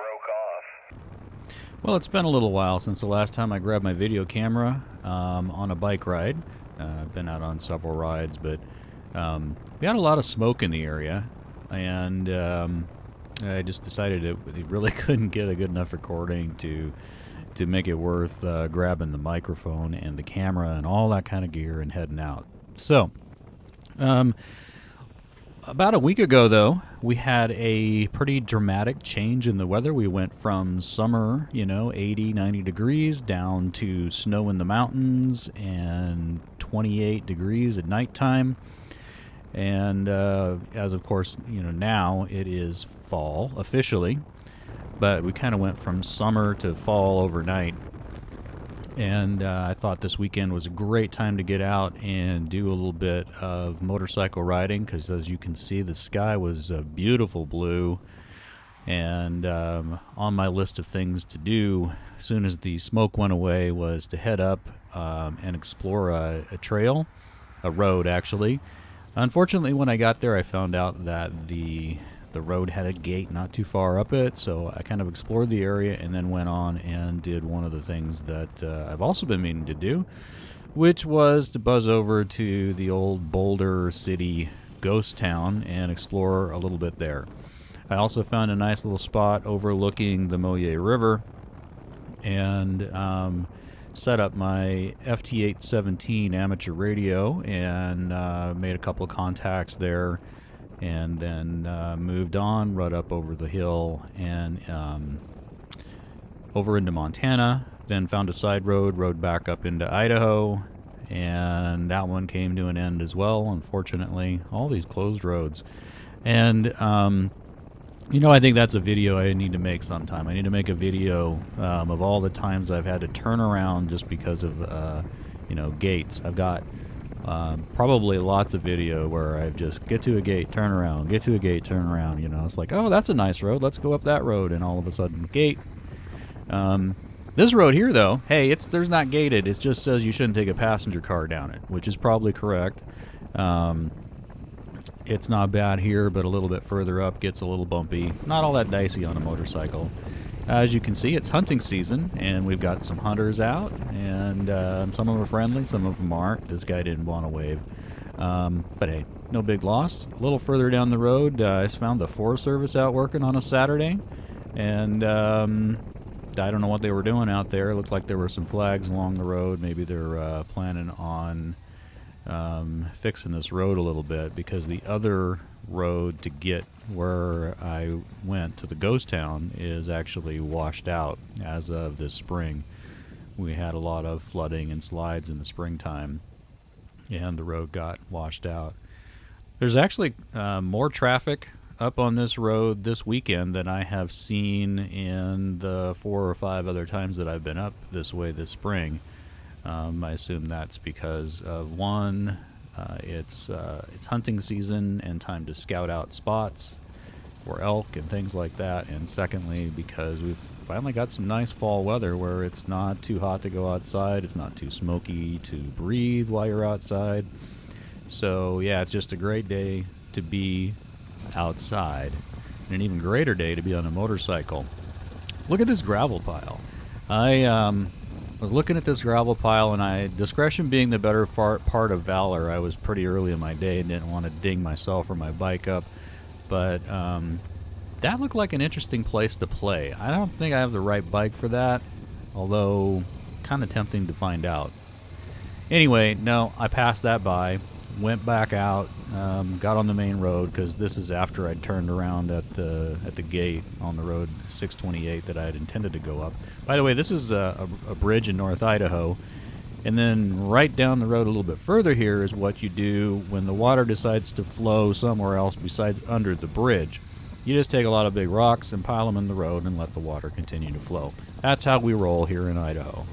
broke off. Well, it's been a little while since the last time I grabbed my video camera on a bike ride. I've been out on several rides, but we had a lot of smoke in the area, and I just decided it really couldn't get a good enough recording to make it worth grabbing the microphone and the camera and all that kind of gear and heading out. So, about a week ago, though, we had a pretty dramatic change in the weather. We went from summer, 80, 90 degrees, down to snow in the mountains and 28 degrees at nighttime. And as of course, now it is fall officially, but we kind of went from summer to fall overnight. And I thought this weekend was a great time to get out and do a little bit of motorcycle riding, because as you can see, the sky was a beautiful blue. And on my list of things to do, as soon as the smoke went away, was to head up and explore a trail, a road actually. Unfortunately, when I got there, I found out that the road had a gate not too far up it, so I kind of explored the area and then went on and did one of the things that I've also been meaning to do, which was to buzz over to the old Boulder City ghost town and explore a little bit there. I also found a nice little spot overlooking the Moye River and set up my FT817 amateur radio and made a couple of contacts there, and then moved on, rode up over the hill and over into Montana, then found a side road, rode back up into Idaho, and that one came to an end as well, unfortunately. All these closed roads. And I think that's a video I need to make sometime. I need to make a video of all the times I've had to turn around just because of gates. I've got probably lots of video where I just get to a gate, turn around, get to a gate, turn around. It's like, oh, that's a nice road, let's go up that road, and all of a sudden, gate. This road here, though, hey, there's not gated. It just says you shouldn't take a passenger car down it, which is probably correct. It's not bad here, but a little bit further up gets a little bumpy. Not all that dicey on a motorcycle. As you can see, it's hunting season, and we've got some hunters out, and some of them are friendly, some of them aren't. This guy didn't want to wave. But hey, no big loss. A little further down the road, I found the Forest Service out working on a Saturday, and I don't know what they were doing out there. It looked like there were some flags along the road. Maybe they're planning on fixing this road a little bit, because the other road to get where I went to the ghost town is actually washed out as of this spring. We had a lot of flooding and slides in the springtime, and the road got washed out. There's actually more traffic up on this road this weekend than I have seen in the 4 or 5 other times that I've been up this way this spring. I assume that's because of one, it's hunting season and time to scout out spots for elk and things like that, and secondly, because we've finally got some nice fall weather where it's not too hot to go outside, it's not too smoky to breathe while you're outside. So yeah, it's just a great day to be outside, and an even greater day to be on a motorcycle. Look at this gravel pile. I was looking at this gravel pile, and discretion being the better part of valor, I was pretty early in my day and didn't want to ding myself or my bike up, but that looked like an interesting place to play. I don't think I have the right bike for that, although kind of tempting to find out. Anyway, no, I passed that by, went back out, got on the main road, because this is after I'd turned around at the gate on the road 628 that I had intended to go up. By the way, this is a bridge in North Idaho, and then right down the road a little bit further here is what you do when the water decides to flow somewhere else besides under the bridge. You just take a lot of big rocks and pile them in the road and let the water continue to flow. That's how we roll here in Idaho.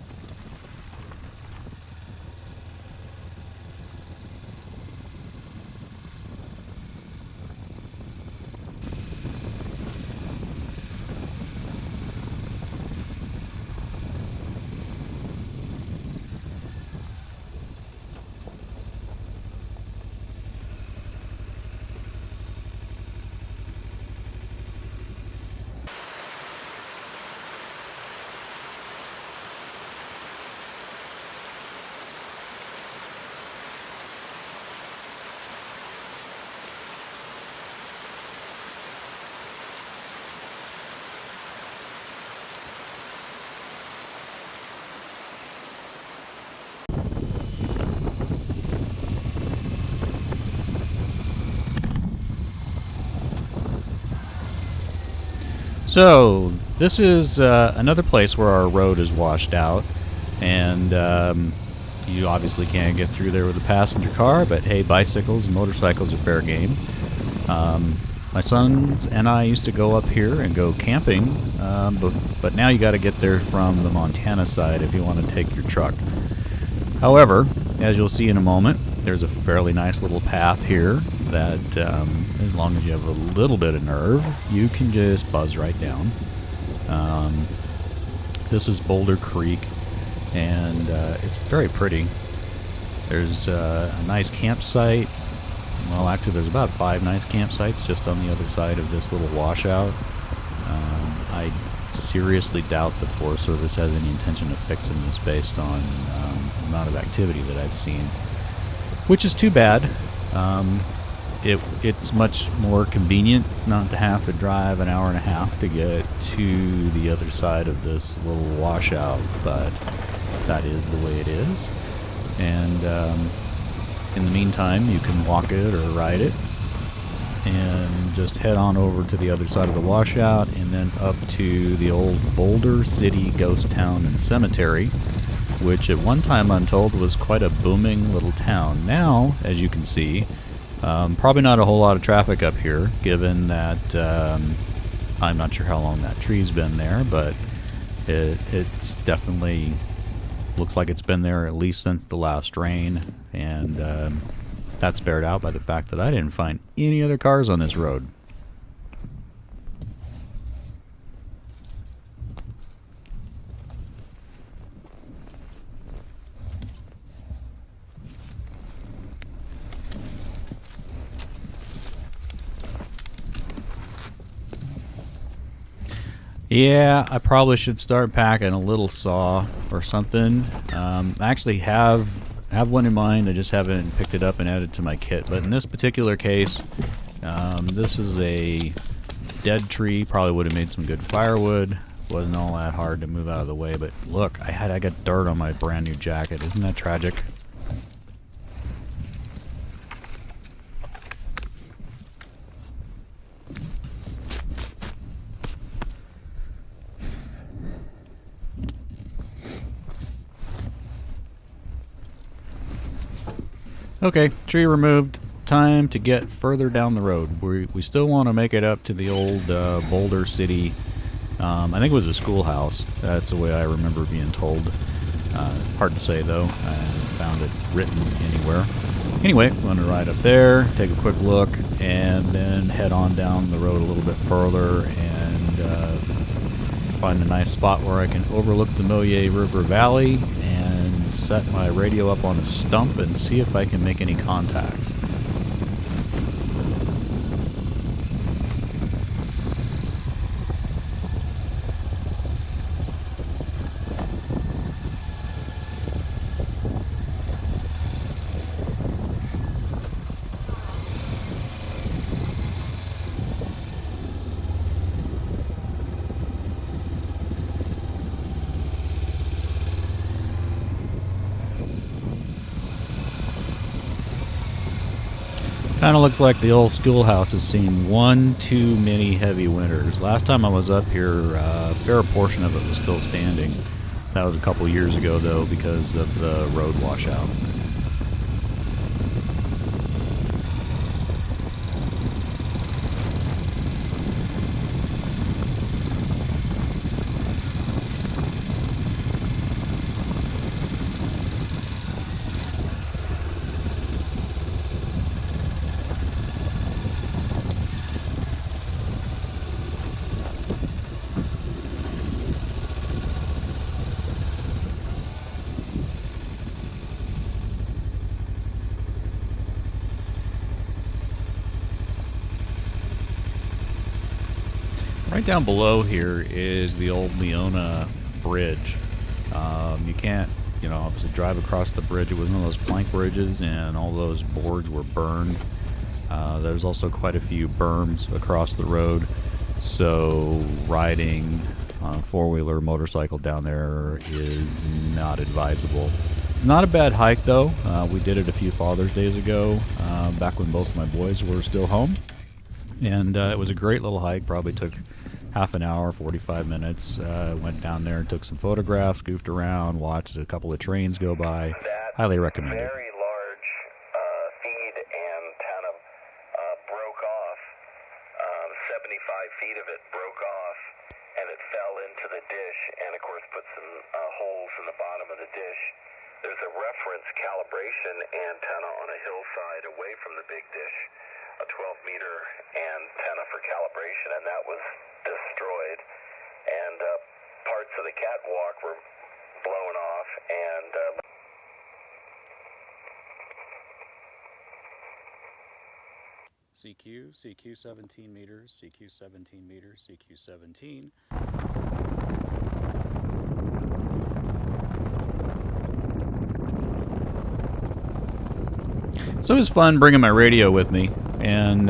So this is another place where our road is washed out, and you obviously can't get through there with a passenger car, but hey, bicycles and motorcycles are fair game. My sons and I used to go up here and go camping, but now you got to get there from the Montana side if you want to take your truck. However, as you'll see in a moment, there's a fairly nice little path here that, as long as you have a little bit of nerve, you can just buzz right down. This is Boulder Creek, and it's very pretty. There's a nice campsite. Well, actually, there's about 5 nice campsites just on the other side of this little washout. I seriously doubt the Forest Service has any intention of fixing this based on the amount of activity that I've seen, which is too bad. It's much more convenient not to have to drive an hour and a half to get to the other side of this little washout, but that is the way it is. And in the meantime, you can walk it or ride it and just head on over to the other side of the washout and then up to the old Boulder City Ghost Town and Cemetery, which at one time I'm told was quite a booming little town. Now, as you can see, probably not a whole lot of traffic up here, given that I'm not sure how long that tree's been there, but it's definitely looks like it's been there at least since the last rain, and that's bared out by the fact that I didn't find any other cars on this road. Yeah, I probably should start packing a little saw or something. I actually have one in mind. I just haven't picked it up and added to my kit. But in this particular case, this is a dead tree. Probably would have made some good firewood. Wasn't all that hard to move out of the way. But look, I got dirt on my brand new jacket. Isn't that tragic? Okay, tree removed. Time to get further down the road. We still want to make it up to the old Boulder City. I think it was a schoolhouse. That's the way I remember being told. Hard to say though. I haven't found it written anywhere. Anyway, I'm going to ride up there, take a quick look, and then head on down the road a little bit further and find a nice spot where I can overlook the Millier River Valley and set my radio up on a stump and see if I can make any contacts. Kind of looks like the old schoolhouse has seen one too many heavy winters. Last time I was up here, a fair portion of it was still standing. That was a couple years ago though, because of the road washout. Right down below here is the old Leona Bridge. You can't, obviously drive across the bridge. It was one of those plank bridges, and all those boards were burned. There's also quite a few berms across the road, so riding on a four-wheeler motorcycle down there is not advisable. It's not a bad hike, though. We did it a few Father's Days ago, back when both my boys were still home. And it was a great little hike. Probably took half an hour, 45 minutes. Went down there and took some photographs, goofed around, watched a couple of trains go by. Highly recommended. Very large feed antenna broke off. 75 feet of it broke off, and it fell into the dish, and of course put some holes in the bottom of the dish. There's a reference calibration antenna on a hillside away from the big dish, a 12-meter antenna for calibration, and that was destroyed. And parts of the catwalk were blown off, and CQ 17 meters, CQ 17 meters, CQ 17. So it was fun bringing my radio with me, and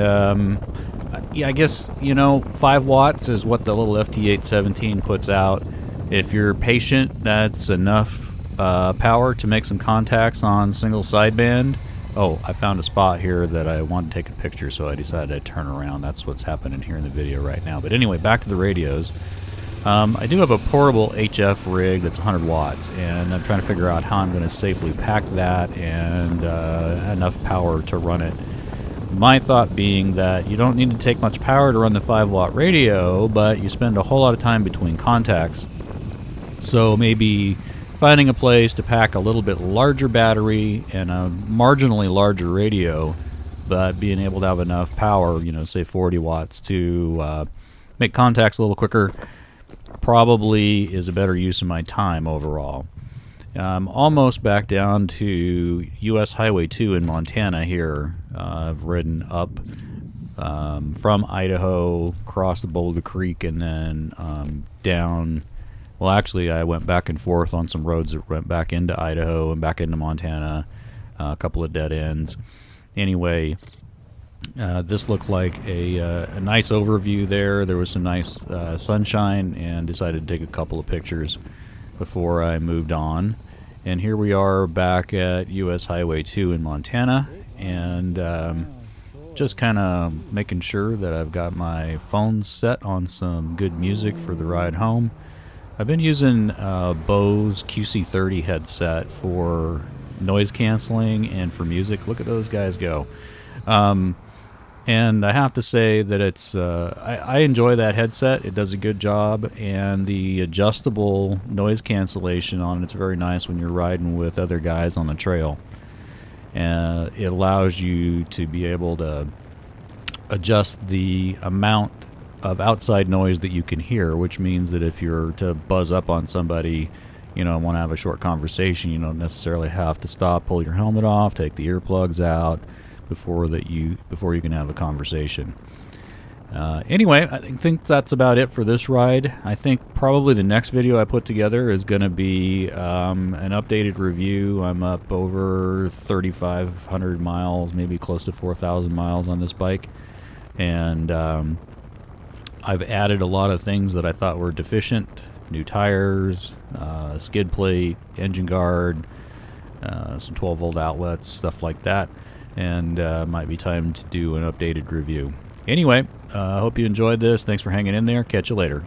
yeah, I guess, you know, 5 watts is what the little FT817 puts out. If you're patient, that's enough power to make some contacts on single sideband. Oh, I found a spot here that I wanted to take a picture, so I decided I'd turn around. That's what's happening here in the video right now. But anyway, back to the radios. I do have a portable HF rig that's 100 watts, and I'm trying to figure out how I'm going to safely pack that and enough power to run it. My thought being that you don't need to take much power to run the 5-watt radio, but you spend a whole lot of time between contacts. So maybe finding a place to pack a little bit larger battery and a marginally larger radio, but being able to have enough power, you know, say 40 watts to make contacts a little quicker, probably is a better use of my time overall. I'm almost back down to US Highway 2 in Montana here. I've ridden up from Idaho, across the Boulder Creek, and then down. Well, actually, I went back and forth on some roads that went back into Idaho and back into Montana, a couple of dead ends. Anyway, this looked like a nice overview there. There was some nice sunshine, and decided to take a couple of pictures before I moved on. And here we are back at US Highway 2 in Montana, and just kind of making sure that I've got my phone set on some good music for the ride home. I've been using Bose QC30 headset for noise canceling and for music. Look at those guys go. And I have to say that it's I enjoy that headset. It does a good job, and the adjustable noise cancellation on it's very nice when you're riding with other guys on the trail. It allows you to be able to adjust the amount of outside noise that you can hear, which means that if you're to buzz up on somebody, you know, want to have a short conversation, you don't necessarily have to stop, pull your helmet off, take the earplugs out before you can have a conversation. Anyway, I think that's about it for this ride. I think probably the next video I put together is going to be an updated review. I'm up over 3,500 miles, maybe close to 4,000 miles on this bike, and I've added a lot of things that I thought were deficient: new tires, skid plate, engine guard, some 12-volt outlets, stuff like that. And might be time to do an updated review. Anyway, I hope you enjoyed this. Thanks for hanging in there. Catch you later.